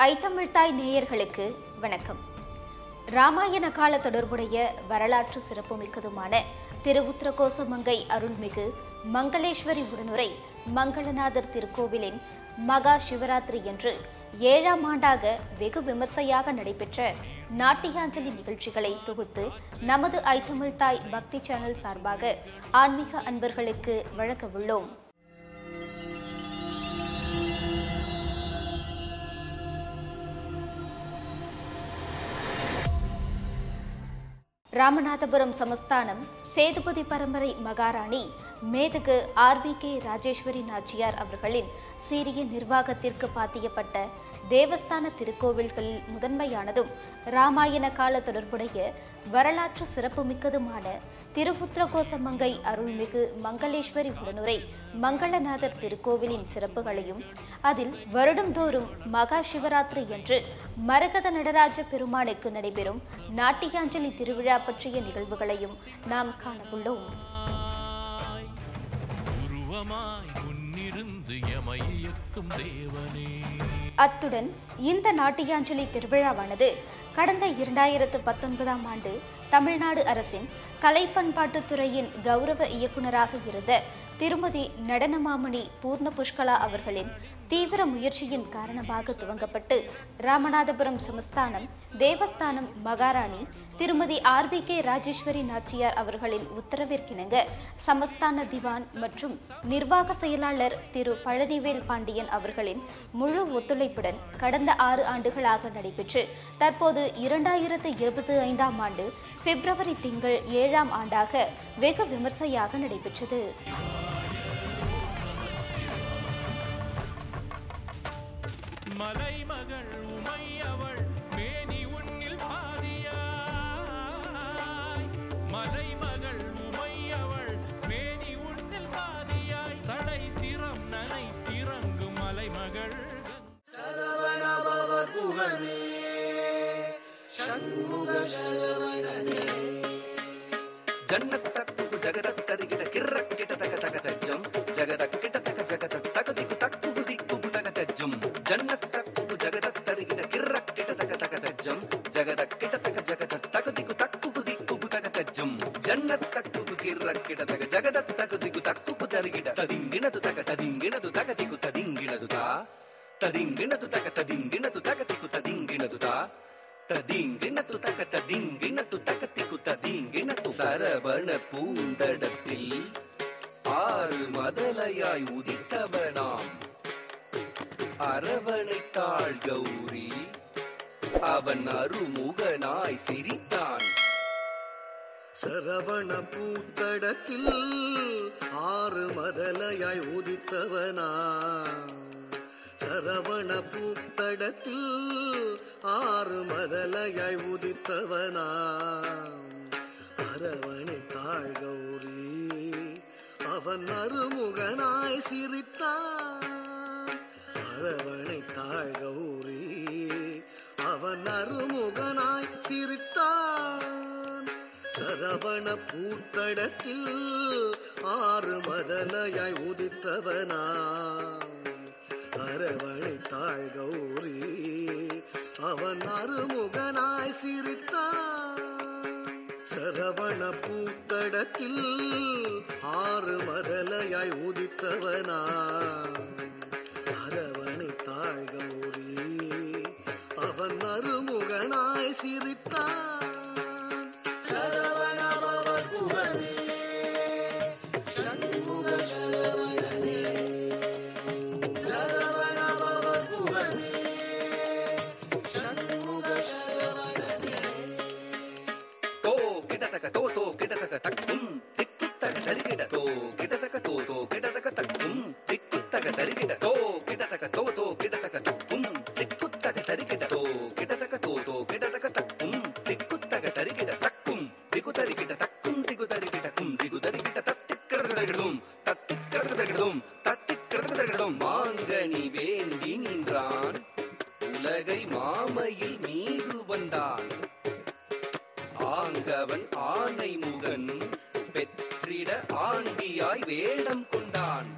ஐத்தமிழ்தாய் நேயர்களுக்கு வணக்கம். ராமாயண கால தொடர்புடைய வரலாற்று சிறப்புமிக்கதுமான திருவுத்திரகோசமங்கை அருள்மிகு மங்களேஸ்வரி உடனுரை மங்களநாதர் திருக்கோவிலின் மகா சிவராத்திரி என்று 7ஆம் ஆண்டாக வெகு விமர்சையாக நடைபெற்ற நாட்டியாஞ்சலி நிகழ்ச்சிகளை தொகுத்து நமது ஐத்தமிழ்தாய் பக்தி சேனல் சார்பாக ஆன்மீக அன்பர்களுக்கு வழங்க உள்ளோம். ராமநாதபுரம் சமஸ்தானம் சேதுபதி பரம்பரை மகாராணி மேதகு RBK ராஜேஸ்வரி நாச்சியார் அவர்களின் சீரிய நிர்வாகத்திற்கு பாத்தியப்பட்ட தேவஸ்தான திருக்கோவில்களில் முதன்மையானதும் ராமாயண கால தொடர்புடைய வரலாற்று சிறப்புமிக்கதுமான திருவுத்திரகோசமங்கை அருள்மிகு மங்களேஸ்வரி உடனுரை மங்களநாதர் திருக்கோவிலின் சிறப்புகளையும் அதில் வருடந்தோறும் மகா சிவராத்திரி என்று மரகத நடராஜ பெருமானுக்கு நடைபெறும் நாட்டியாஞ்சலி திருவிழா பற்றிய நிகழ்வுகளையும் நாம் காணவுள்ளோம். அத்துடன் இந்த நாட்டியாஞ்சலி திருவிழாவானது கடந்த 2019ஆம் ஆண்டு தமிழ்நாடு அரசின் கலை பண்பாட்டுத்துறையின் கௌரவ இயக்குநராக இருந்த திருமதி நடனமாமணி பூர்ண புஷ்கலா அவர்களின் தீவிர முயற்சியின் காரணமாக துவங்கப்பட்டு ராமநாதபுரம் சமஸ்தானம் தேவஸ்தானம் மகாராணி திருமதி RBK ராஜேஸ்வரி நாச்சியார் அவர்களின் உத்தரவிற்கிணங்க சமஸ்தான திவான் மற்றும் நிர்வாக செயலாளர் திரு பழனிவேல் பாண்டியன் அவர்களின் முழு ஒத்துழைப்புடன் கடந்த 6 ஆண்டுகளாக நடைபெற்று தற்போது 2025ஆம் ஆண்டு பிப்ரவரி திங்கள் 7ஆம் ஆண்டாக வெகு விமர்சையாக நடைபெற்றது. மலைமகள் உமையவள் மேனி உன்னில் பாதியாய், மலைமகள் உமையவள் மேனி உன்னில் பாதியாய், சடை சிரம் நனை திறங்கு மலைமகள் சரவணபவ குகமே ஷண்முக சரவணனே ஜன்னத்தக்கு ஜகதத்தரிகிட கிர்ரக்கிட தக தக தஜ்ஜம் ஜகதக்கிட தக ஜகத தகதிக்கு தக்கு திக்கு தக தஜ்ஜம் ஜன்னத்தக்கு ஜகதத்தரிகிட கிர்ரக்கிட தக தக தஜ்ஜம் ஜகதக்கிட தக ஜகத தகதிக்கு தக்கு திக்கு தக தஜ்ஜம் ஜன்னத்தக்கு கிர்ரக்கிட தக ஜகத தகதிக்கு தக்கு தரிகிட ததிங்கினது தக ததிங்கினது தகதிக்கு ததிங்கினது தா ததிங்கினது தக ததிங்கினது தகதிக்கு ததிங்கினது தா ததிங்கினது தக ததிங்கினது தகதிக்கு ததிங்கினது சரவண பூந்தடத்தில் 6 மதலையாய் உதித்தவனாம் அரவணைத்தாள் கௌரி அவன் அருமுகனாய் சிரித்தான். சரவண பூத்தடத்தில் 6 மதலையாய் உதித்தவனாம் சரவண பூத்தடத்தில் 6 மதலையாய் உதித்தவனாம் அரவணைத்தாள் கௌரி அவன் அருமுகனாய் சிரித்தான். அரவணைத்தாள் கௌரி அவன் அருமுகனாய் சிரித்தான். சரவண பூத்தடத்தில் 6 மதலையாய் உதித்தவனாம் அரவணைத்தாள் கௌரி அவன் அருமுகனாய் சிரித்தான். சரவண பூத்தடத்தில் 6 மதலையாய் உதித்தவனாம் அரவணைத்தாள் கௌரி அவன் அருமுகனாய் சிரித்தான். சரவணபவ குகமே ஷண்முக சரவணனே சரவணபவ குகமே ஷண்முக சரவணனே தோ கிடதக தோ தோ கிடதக தக்கும் திக்குத்தக தரிகிட தோ கிடதக தோ தோ கிடதக தக்கும் திக்குத்தக தரிகிட தோ கிடதக தோ தோ கிடதக தக்கும் திக்குத்தக தரிகிட தோ கிடதக தோ தோ கிடதக தக்கும் திக்குத்தக தரிகிட தக்கும் திகு தரிகிட தக்கும் திகு தரிகிட கும் திகு தரிகிட தத்திக்கிறதும் தத்திக்கிறதும் தத்திக்கிறதும் மாங்கனி வேண்டி நின்றான் உலகை மாமையில் மீது வந்தான் ஆங்கவன் ஆனை முகன் பெற்றிட ஆண்டியாய் வேடம் கொண்டான்.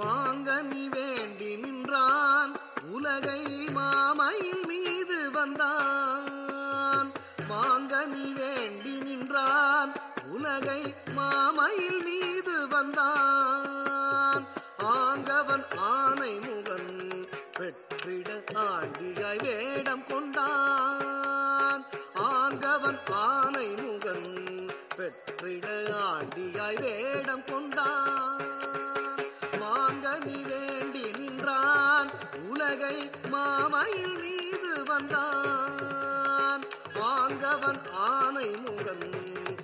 மாங்கனி வேண்டி நின்றான் உலகை மாமயில் மீது வந்தான் மாங்கனி வேண்டி நின்றான் உலகை மாமயில் மீது வந்தான் ஆங்கவன் ஆனை முகன் பெற்றிட ஆண்டியாய் வேடம் கொண்டான் ஆங்கவன் ஆனை முகன் பெற்றிட ஆண்டியாய் வேடம் கொண்டான் மாங்கனி வேண்டி நின்றான் உலகை மாமயில் மீது வந்தான் ஆங்கவன் ஆனை முகன்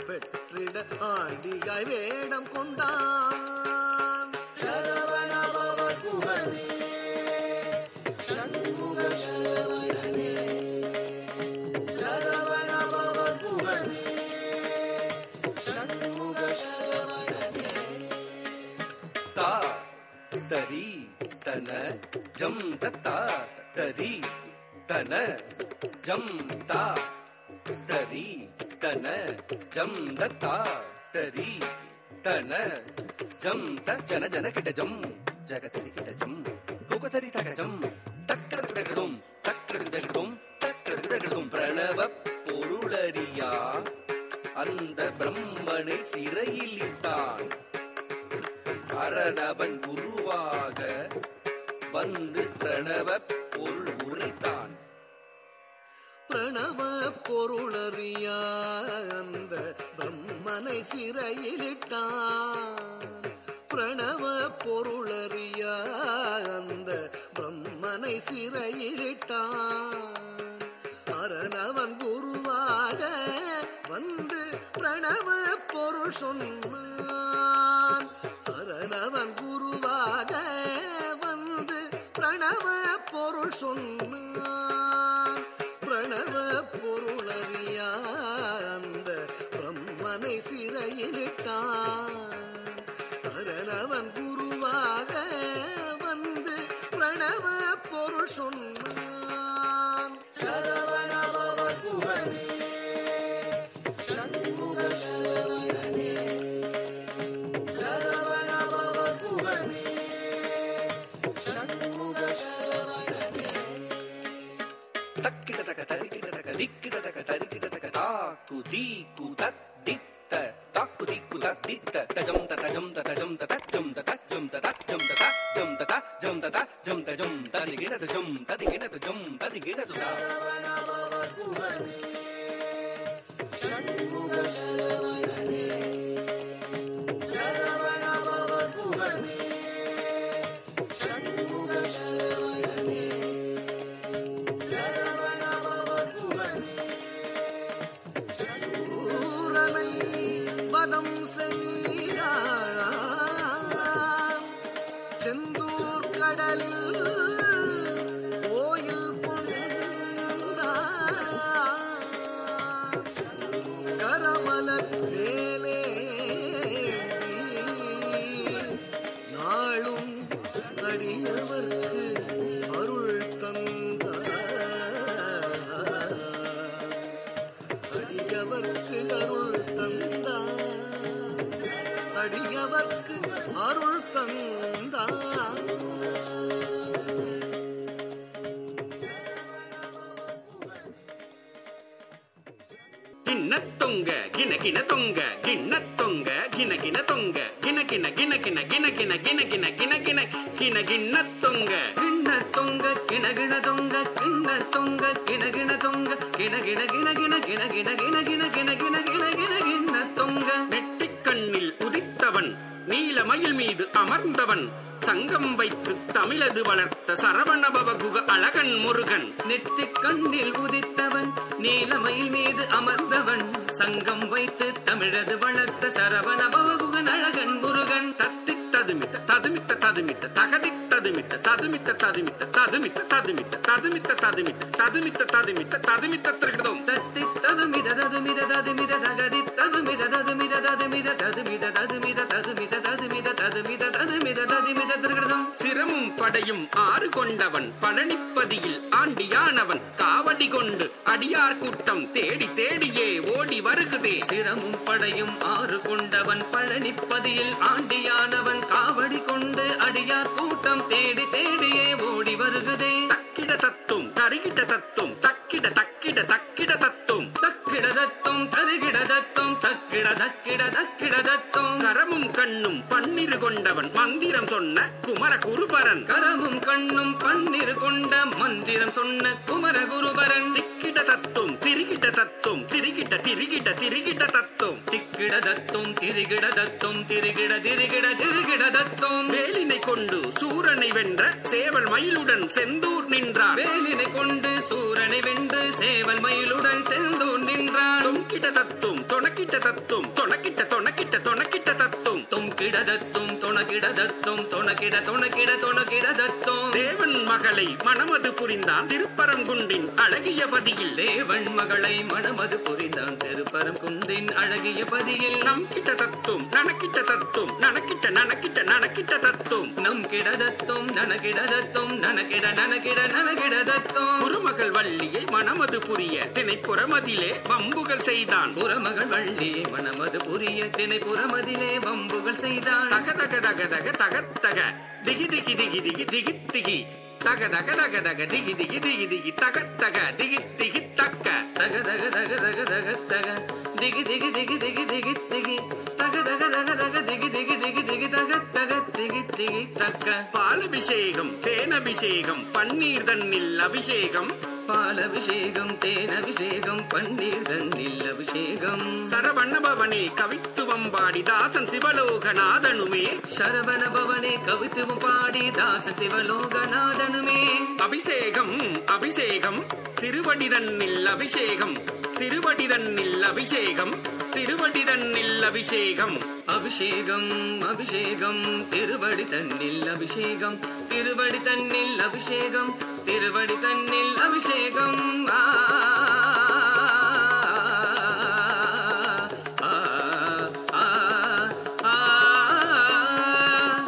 பெற்றிட ஆண்டியாய் வேடம் கொண்டான் சரவண பவ குகனே சண்முக சரவணனே சரவண பவ குகனே சண்முக சரவணனே தா தரி தன ஜம் தத்தா தரி தன ஜம் தா தரி தன ஜம் தத்தா தரி தன ஜம் த ஜன ஜன கிட்ட ஜம் ஜகதரி கிட்ட ஜம் குகதரி தக ஜம் தக்கடகடும் தக்கடகடும் தக்கடகடும் பிரணவ பொருளறியா அந்த பிரம்மனை சிறையில் இட்டான் அரணவன் குருவாக வந்து பிரணவ பொருள் உரைத்தான் பிரணவ பொருளறியா அந்த பிரம்மனை சிறையிலிட்டான் பிரணவ பொருளறியா அந்த பிரம்மனை சிறையிலிட்டான் அரணவன் குருவாக வந்து பிரணவ பொருள் சொன்னான் அரணவன் குருவாக வந்து பிரணவ பொருள் சொன்னான் பிரணவ பொருளறியா அந்த பிரம்மனை சிறையிலிட்டான் அரணவன் குருவாக வந்து பிரணவ பொருள் சொன்னான் சரவண பவ குகனே சண்முக சரவணனே சரவண பவ குகனே சண்முக சரவணனே தக்கிட தக தரிக்கிட தக திக்கிட தக தரிக்கிட தக தாக்கு தீக்கு தத் தித்த தாக்கு தீக்கு தத் தித்த தஜம் தஜம் தஜம் தஜம் தஜம் தஜம் தஜம் தஜம் தஜம் தஜம் ததிகிட தஜம் ததிகிட தஜம் ததிகிட சரவண பவ குகனே சண்முக சரவணனே சரவண பவ குகனே சண்முக சரவணனே சரவண பவ குகனே சூரனை வதம் செய்தான் செந்தூர் கடலில் கோயில் கொண்டான் கரமலர் வேலேந்தி நாளும் அடியவர்க்கு அருள் தந்தார் அடியவர்க்கு அருள் தந்தார் அடியவர்க்கு அருள் தந்தார் கிண்ணத்தொங்க கின கின தொங்க கிண்ணத்தொங்க கின கின தொங்க கின கின கின கின கின கின கின கின கின கின கின கிண்ணத்தொங்க கிண்ணத்தொங்க கின கின தொங்க கிண்ணத்தொங்க கின கின தொங்க கின கின கின கின கின கின கின கின கின கின கின கின கிண்ணத்தொங்க நெற்றிக் கண்ணில் உதித்தவன் நீலமயில் மீது அமர்ந்தவன் சங்கம் வைத்து தமிழது வளர்த்த சரவணபவ குக அழகன் முருகன் நெற்றிக் கண்ணில் உதித்தவன் நீலமயில் மீது அமர்ந்தவன் சங்கம் வைத்து தமிழது வளர்த்த சரவணபவ குகன் அழகன் முருகன் தத்தி ததுமித்த ததுமித்த ததுமித்த தகதித் ததுமித்த ததுமித்த ததுமித்த ததுமித்த ததுமித்த ததுமித்த ததுமித்த ததுமித்த ததுமித்த ததுமித்த திருகிடும் தத்தி ததுமித ததுமித ததுமித தகதி ததுமித ததுமித ததுமித ததுமித ததுமித ததுமித ததுமித ததுமித ததுமித ததுமித திருகிடும் சிரமும் படையும் ஆறு கொண்டவன் பழனிப்பதியில் ஆண்டியானவன் காவடி கொண்டு அடியார் கூட்டம் தேடி தேடியே ஓடி வருகுதே சிரமும் படையும் ஆறு கொண்டவன் பழனிப்பதியில் ஆண்டியானவன் காவடி கொண்டு அடியார் கூட்டம் தேடி தேடியே ஓடி வருகுதே மந்திரம் சொன்ன குமரகுருபரன் திக்கிட தத்தும் திரிகிட தத்தும் திரிகிட திரிகிட திரிகிட தத்தும் திக்கிட தத்தும் திரிகிட தத்தும் திரிகிட திரிகிட திரிகிட தத்தும் வேலினை கொண்டு சூரனை வென்ற சேவல் மயிலுடன் செந்தூர் நின்றார் வேலினை கொண்டு சூரனை வென்று சேவல் மயிலுடன் செந்தூர் நின்றார் தொங்கிட தத்தும் தொணக்கிட்ட தத்தும் தொணக்கிட்ட தொணக்கிட்ட தொணக்கிட்ட தத்தும் தொங்கிட தத்தும் தொணக்கிட தத்தும் தொணக்கிட தொணக்கிட தொணக்கிட தத்தும் தேவன் மகளை மணமது புரிந்தான் திருப்பரங்குன்றின் அழகிய பதியில் தேவன் மகளை மணமது புரிந்தான் திருப்பரங்குன்றின் அழகிய பதியில் நம் கிட்ட தத்தும் நனக்கிட்ட தத்தும் நனக்கிட்ட நனக்கிட்ட நனக்கிட்ட தத்தும் நம் கிட தத்தும் நனகிட தத்தும் நனகிட நனகிட நனகிட தத்தும் குருமகள் வள்ளியை மணமது புரிய திணைப்புறமதிலே வம்புகள் செய்தான் புறமகள் வள்ளியை மணமது புரிய திணைப்புறமதிலே வம்புகள் செய்தான் தக தக தக தக தகத்தக திகி திகி திகி திகி திகி திகி தக தக தக தக திகி திகி திகி திகி தகத்தக திகி திகி தக்க தக தக தக தக தக தக திகி திகி திகி திகி திகி திகி தக தக தக தக திகி திகி திகி திகி தக தக திகி திகி தக்க பாலபிஷேகம் தேனபிஷேகம் பன்னீர் தன்னில் அபிஷேகம் பாலபிஷேகம் தேனபிஷேகம் பன்னீர் தன்னில் அபிஷேகம் சரவண பவனே கவித்துவம் பாடி தாசன் சிவலோகநாதனுமே சரவண பவனே கவித்துவம் பாடி தாசன் சிவலோகநாதனுமே அபிஷேகம் அபிஷேகம் திருவடி தன்னில் அபிஷேகம் திருவடி தன்னில் அபிஷேகம் திருவடி தன்னில் அபிஷேகம் அபிஷேகம் அபிஷேகம் திருவடி தன்னில் அபிஷேகம் திருவடி தன்னில் அபிஷேகம் திருவடி தன்னில் அபிஷேகம்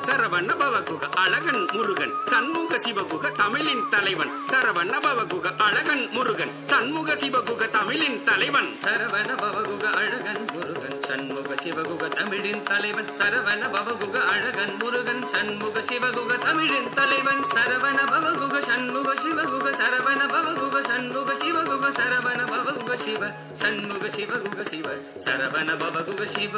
சரவண பவகுக அழகன் முருகன் சண்முக சிவகுக தமிழின் தலைவன் சரவண பவகுக அழகன் முருகன் சண்முக சிவகுக தமிழின் தலைவன் சரவண பவகுக அழகன் முருகன் சண்முக சிவகுக தமிழின் தலைவன் சரவண பவகுக அழகன் முருகன் சண்முக சிவகுக தமிழின் தலைவன் சரவண பவகுக சண்முக சிவகுக சரவண பவகுக சண்முக சிவகுக சரவண பவகுக சிவ சண்முக சிவகுக சிவ சரவண பவகுக சிவ